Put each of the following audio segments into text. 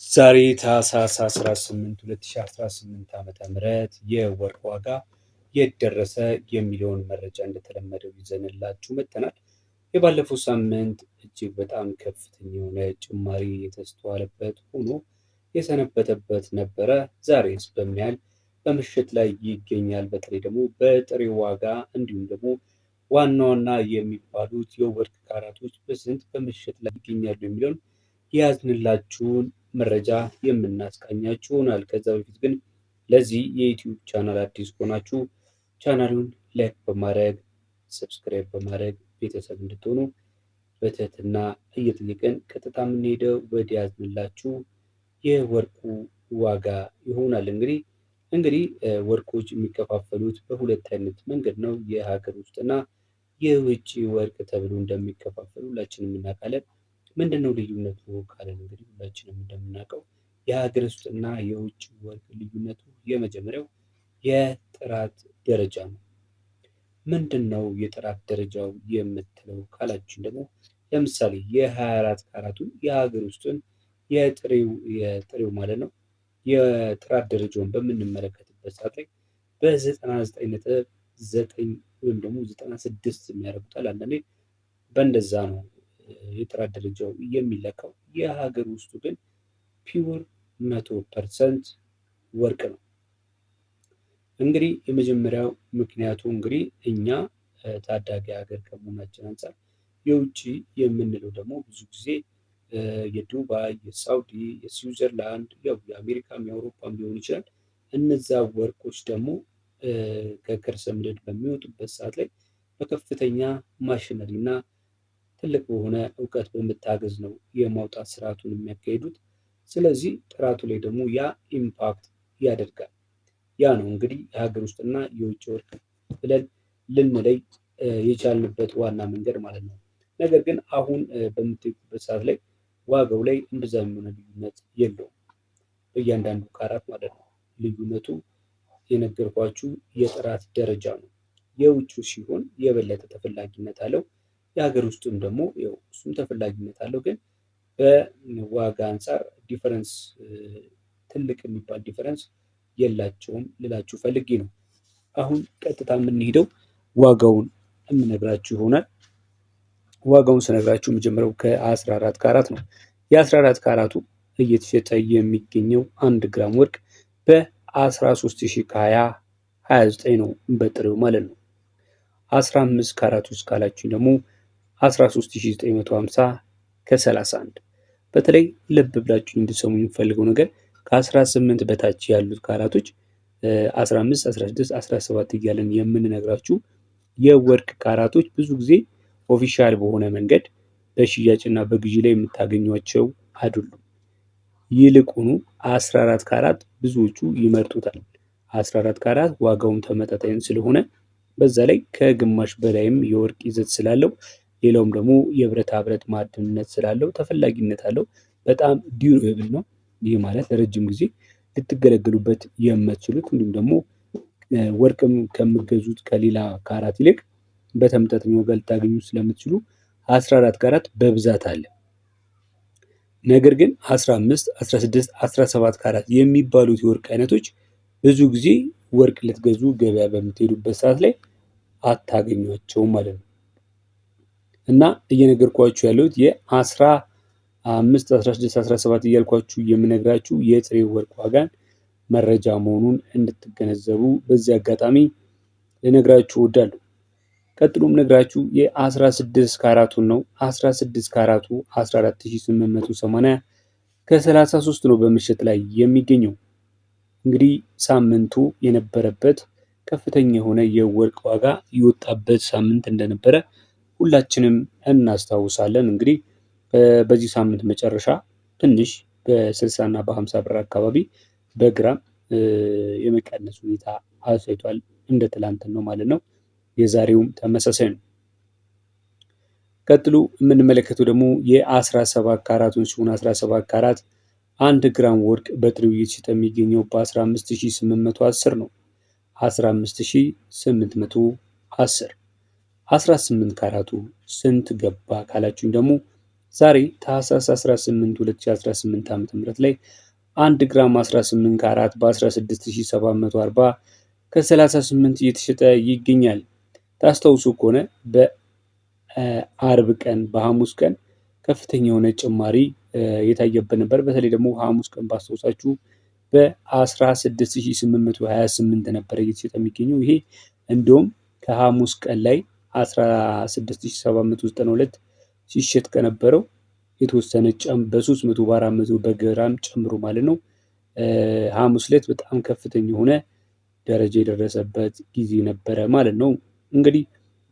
ዛሬ ታህሳስ 18 2018 ዓ.ም የወርቅ ዋጋ የት ደረሰ የሚለውን መረጃ እንደተለመደው ይዘንላችሁ መጥተናል። የባለፈው ሳምንት እጅግ በጣም ከፍተኛ የሆነ ጭማሪ የተስተዋለበት ሆኖ የሰነበተበት ነበረ። ዛሬስ በምን ያህል በምሽት ላይ ይገኛል? በተለይ ደግሞ በጥሬ ዋጋ እንዲሁም ደግሞ ዋና ዋና የሚባሉት የወርቅ ካራቶች በስንት በምሽት ላይ ይገኛሉ የሚለውን የያዝንላችሁን መረጃ የምናስቃኛችሁ ይሆናል። ከዛ በፊት ግን ለዚህ የዩቲዩብ ቻናል አዲስ ከሆናችሁ ቻናሉን ላይክ በማድረግ ሰብስክራይብ በማድረግ ቤተሰብ እንድትሆኑ በትህትና እየጠየቅን ቀጥታ የምንሄደው ወደ ያዝንላችሁ የወርቁ ዋጋ ይሆናል። እንግዲህ ወርቆች የሚከፋፈሉት በሁለት አይነት መንገድ ነው። የሀገር ውስጥና የውጭ ወርቅ ተብሎ እንደሚከፋፈሉ ሁላችንም እናውቃለን። ምንድነው ልዩነቱ ካለን እንግዲህ ሁላችንም እንደምናውቀው የሀገር ውስጥና የውጭ ወርቅ ልዩነቱ የመጀመሪያው የጥራት ደረጃ ነው። ምንድን ነው የጥራት ደረጃው የምትለው ካላችን ደግሞ ለምሳሌ የ24 ካራቱን የሀገር ውስጡን የጥሬው ማለት ነው የጥራት ደረጃውን በምንመለከትበት ሰዓት ላይ በ99.9 ወይም ደግሞ 96 የሚያደርጉታል። አንዳንዴ በእንደዛ ነው የጥራት ደረጃው የሚለካው። የሀገር ውስጡ ግን ፒውር 100% ወርቅ ነው። እንግዲህ የመጀመሪያው ምክንያቱ እንግዲህ እኛ ታዳጊ ሀገር ከመሆናችን አንፃር የውጭ የምንለው ደግሞ ብዙ ጊዜ የዱባይ፣ የሳውዲ፣ የስዊዘርላንድ ያው የአሜሪካም የአውሮፓም ሊሆን ይችላል። እነዛ ወርቆች ደግሞ ከከርሰ ምድር በሚወጡበት ሰዓት ላይ በከፍተኛ ማሽነሪ እና ትልቅ በሆነ እውቀት በመታገዝ ነው የማውጣት ስርዓቱን የሚያካሂዱት። ስለዚህ ጥራቱ ላይ ደግሞ ያ ኢምፓክት ያደርጋል። ያ ነው እንግዲህ የሀገር ውስጥና የውጭ ወርቅ ብለን ልንለይ የቻልንበት ዋና መንገድ ማለት ነው። ነገር ግን አሁን በምትሄዱበት ሰዓት ላይ ዋጋው ላይ እንደዛ የሚሆነ ልዩነት የለውም በእያንዳንዱ ካራት ማለት ነው። ልዩነቱ የነገርኳችሁ የጥራት ደረጃ ነው። የውጭ ሲሆን የበለጠ ተፈላጊነት አለው። የሀገር ውስጥም ደግሞ እሱም ተፈላጊነት አለው። ግን በዋጋ አንፃር ዲፈረንስ ትልቅ የሚባል ዲፈረንስ የላቸውም ልላችሁ ፈልጌ ነው። አሁን ቀጥታ የምንሄደው ዋጋውን የምነግራችሁ ይሆናል። ዋጋውን ስነግራችሁ የምጀምረው ከ14 ካራት ነው። የ14 ካራቱ እየተሸጠ የሚገኘው 1 ግራም ወርቅ በ13,029 ነው በጥሬው ማለት ነው። 15 ካራት ውስጥ ካላችሁ ደግሞ 13,950 ከ31። በተለይ ልብ ብላችሁ እንድትሰሙ የሚፈልገው ነገር ከ18 በታች ያሉት ካራቶች 15፣ 16፣ 17 እያለን የምንነግራችሁ የወርቅ ካራቶች ብዙ ጊዜ ኦፊሻል በሆነ መንገድ በሽያጭና በግዢ ላይ የምታገኟቸው አይደሉም። ይልቁኑ 14 ካራት ብዙዎቹ ይመርጡታል። 14 ካራት ዋጋውም ተመጣጣኝ ስለሆነ በዛ ላይ ከግማሽ በላይም የወርቅ ይዘት ስላለው ሌላውም ደግሞ የብረታ ብረት ማዕድንነት ስላለው ተፈላጊነት አለው። በጣም ዲዩሬብል ነው። ይህ ማለት ለረጅም ጊዜ ልትገለገሉበት የምትችሉት እንዲሁም ደግሞ ወርቅም ከምገዙት ከሌላ ካራት ይልቅ በተመጣጣኝ ዋጋ ልታገኙ ስለምትችሉ 14 ካራት በብዛት አለ። ነገር ግን 15፣ 16፣ 17 ካራት የሚባሉት የወርቅ አይነቶች ብዙ ጊዜ ወርቅ ልትገዙ ገበያ በምትሄዱበት ሰዓት ላይ አታገኟቸውም ማለት ነው። እና እየነገርኳችሁ ያለሁት የ15፣ 16፣ 17 እያልኳችሁ የምነግራችሁ የጥሬ ወርቅ ዋጋን መረጃ መሆኑን እንድትገነዘቡ በዚህ አጋጣሚ ልነግራችሁ እወዳለሁ። ቀጥሎም ነግራችሁ የ16 ካራቱን ነው። 16 ካራቱ 14,880 ከ33 ነው በምሽት ላይ የሚገኘው። እንግዲህ ሳምንቱ የነበረበት ከፍተኛ የሆነ የወርቅ ዋጋ የወጣበት ሳምንት እንደነበረ ሁላችንም እናስታውሳለን። እንግዲህ በዚህ ሳምንት መጨረሻ ትንሽ በ60 እና በ50 ብር አካባቢ በግራም የመቀነስ ሁኔታ አሳይቷል። እንደ ትላንት ነው ማለት ነው። የዛሬውም ተመሳሳይ ነው። ቀጥሎ የምንመለከተው ደግሞ የ17 ካራቱን ሲሆን 17 ካራት 1 ግራም ወርቅ በጥሬው እየተሸጠ የሚገኘው በ15,810 ነው። 15,810 18 ካራቱ ስንት ገባ ካላችሁኝ ደግሞ ዛሬ ታህሳስ 18 2018 ዓ.ም ላይ 1 ግራም 18 ካራት በ16740 ከ38 እየተሸጠ ይገኛል። ታስታውሱ ከሆነ በአርብ ቀን በሐሙስ ቀን ከፍተኛ የሆነ ጭማሪ የታየበት ነበር። በተለይ ደግሞ ሐሙስ ቀን ባስታውሳችሁ በ16828 ነበረ እየተሸጠ የሚገኘው። ይሄ እንዲሁም ከሐሙስ ቀን ላይ 16792 ሲሸጥ ከነበረው የተወሰነ በ300 በ400 በግራም ጨምሮ ማለት ነው። ሐሙስ ዕለት በጣም ከፍተኛ የሆነ ደረጃ የደረሰበት ጊዜ ነበረ ማለት ነው። እንግዲህ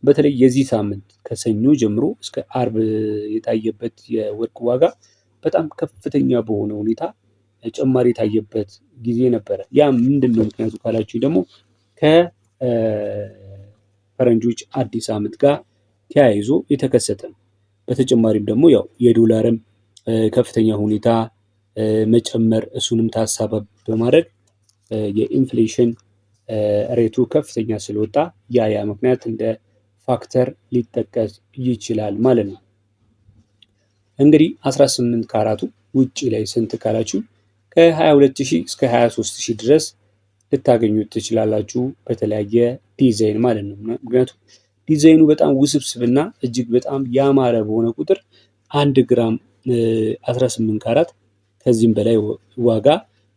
በተለይ የዚህ ሳምንት ከሰኞ ጀምሮ እስከ አርብ የታየበት የወርቅ ዋጋ በጣም ከፍተኛ በሆነ ሁኔታ ጭማሪ የታየበት ጊዜ ነበረ። ያ ምንድን ነው ምክንያቱ ካላችሁ ደግሞ ከፈረንጆች አዲስ ዓመት ጋር ተያይዞ የተከሰተ ነው። በተጨማሪም ደግሞ ያው የዶላርም ከፍተኛ ሁኔታ መጨመር እሱንም ታሳቢ በማድረግ የኢንፍሌሽን ሬቱ ከፍተኛ ስለወጣ ያ ምክንያት እንደ ፋክተር ሊጠቀስ ይችላል ማለት ነው። እንግዲህ 18 ካራቱ ውጭ ላይ ስንት ካላችሁ ከ22000 እስከ 23000 ድረስ ልታገኙት ትችላላችሁ በተለያየ ዲዛይን ማለት ነው። ምክንያቱም ዲዛይኑ በጣም ውስብስብና እጅግ በጣም ያማረ በሆነ ቁጥር 1 ግራም 18 ካራት ከዚህም በላይ ዋጋ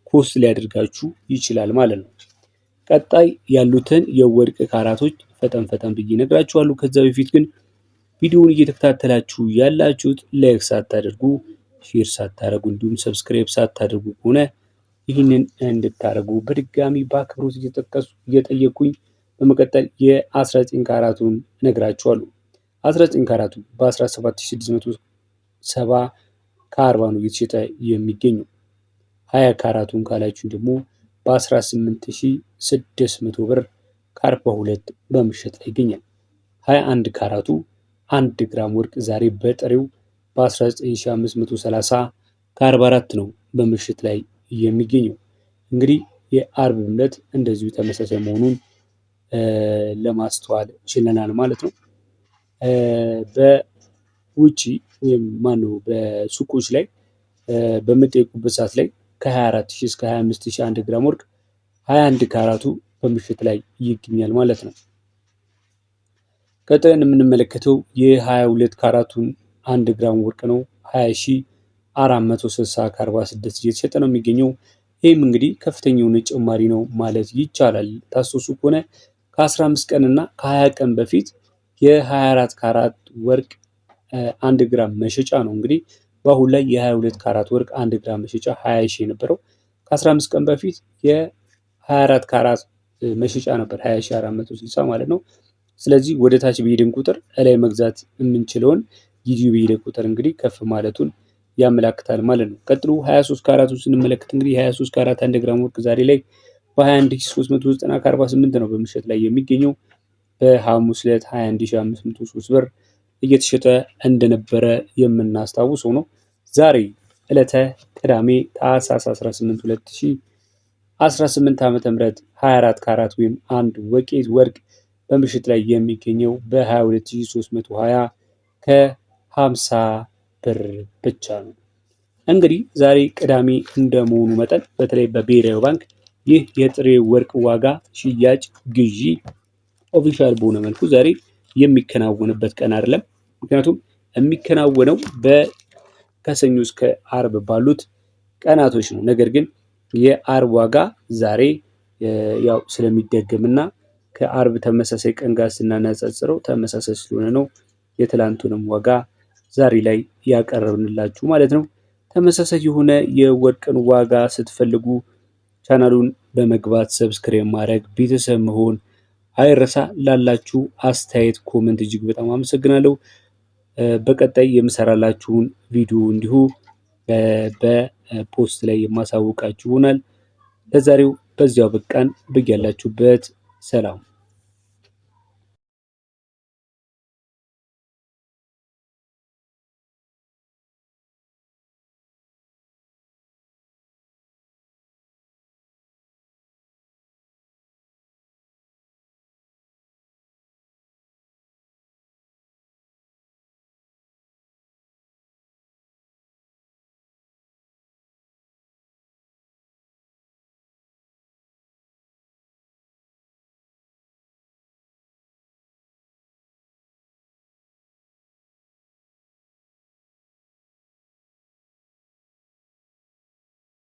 ኮስት ሊያደርጋችሁ ይችላል ማለት ነው። ቀጣይ ያሉትን የወርቅ ካራቶች ፈጠን ብዬ ነግራችኋለሁ። ከዛ በፊት ግን ቪዲዮውን እየተከታተላችሁ ያላችሁት ላይክ ሳታደርጉ ሼር ሳታደርጉ እንዲሁም ሰብስክራይብ ሳታደርጉ ከሆነ ይህንን እንድታደርጉ በድጋሚ በአክብሮት እየጠየኩኝ በመቀጠል የ19 ካራቱን እነግራችኋለሁ። 19 ካራቱ በ17670 ከ40 ነው እየተሸጠ የሚገኘው። 20 ካራቱን ካላችሁ ደግሞ በ18600 ብር ከ42 በምሽት ላይ ይገኛል። 21 ካራቱ 1 ግራም ወርቅ ዛሬ በጥሬው በ19530 ከ44 ነው በምሽት ላይ የሚገኘው። እንግዲህ የአርብ ዕለት እንደዚሁ ተመሳሳይ መሆኑን ለማስተዋል ችለናል ማለት ነው። በውጪ ወይም ማነው በሱቆች ላይ በምጠይቁበት ሰዓት ላይ ከ24000 እስከ 25000 1 ግራም ወርቅ 21 ካራቱ በምሽት ላይ ይገኛል ማለት ነው። ቀጥለን የምንመለከተው የ22 ካራቱን 1 ግራም ወርቅ ነው። 20460 ከ46 እየተሸጠ ነው የሚገኘው። ይህም እንግዲህ ከፍተኛ የሆነ ጭማሪ ነው ማለት ይቻላል። ታስታውሱ ከሆነ ከ15 ቀን እና ከ20 ቀን በፊት የ24 ካራት ወርቅ 1 ግራም መሸጫ ነው። እንግዲህ በአሁን ላይ የ22 ካራት ወርቅ 1 ግራም መሸጫ 20 ሺህ የነበረው ከ15 ቀን በፊት የ24 ካራት መሸጫ ነበር 20460 ማለት ነው። ስለዚህ ወደ ታች በሄድን ቁጥር እላይ መግዛት የምንችለውን ጊዜው በሄደ ቁጥር እንግዲህ ከፍ ማለቱን ያመላክታል ማለት ነው። ቀጥሎ 23 ካራቱን ስንመለከት እንግዲህ 23 ካራት 1 ግራም ወርቅ ዛሬ ላይ በ21390 ከ48 ነው በምሽት ላይ የሚገኘው። በሐሙስ ዕለት 21503 ብር እየተሸጠ እንደነበረ የምናስታውሰው ነው። ዛሬ ዕለተ ቅዳሜ ታህሳስ 18 2018 ዓ.ም 24 ካራት ወይም አንድ ወቄት ወርቅ በምሽት ላይ የሚገኘው በ22320 ከ50 ብር ብቻ ነው። እንግዲህ ዛሬ ቅዳሜ እንደመሆኑ መጠን በተለይ በብሔራዊ ባንክ ይህ የጥሬ ወርቅ ዋጋ ሽያጭ ግዢ ኦፊሻል በሆነ መልኩ ዛሬ የሚከናወንበት ቀን አይደለም። ምክንያቱም የሚከናወነው ከሰኞ እስከ አርብ ባሉት ቀናቶች ነው። ነገር ግን የአርብ ዋጋ ዛሬ ያው ስለሚደገምና ከአርብ ተመሳሳይ ቀን ጋር ስናነጻጽረው ተመሳሳይ ስለሆነ ነው የትላንቱንም ዋጋ ዛሬ ላይ ያቀረብንላችሁ ማለት ነው። ተመሳሳይ የሆነ የወርቅን ዋጋ ስትፈልጉ ቻናሉን በመግባት ሰብስክራይብ ማድረግ ቤተሰብ መሆን አይረሳ። ላላችሁ አስተያየት ኮመንት እጅግ በጣም አመሰግናለሁ። በቀጣይ የምሰራላችሁን ቪዲዮ እንዲሁ በፖስት ላይ የማሳውቃችሁ ይሆናል። ለዛሬው በዚያው በቃን። በያላችሁበት ሰላም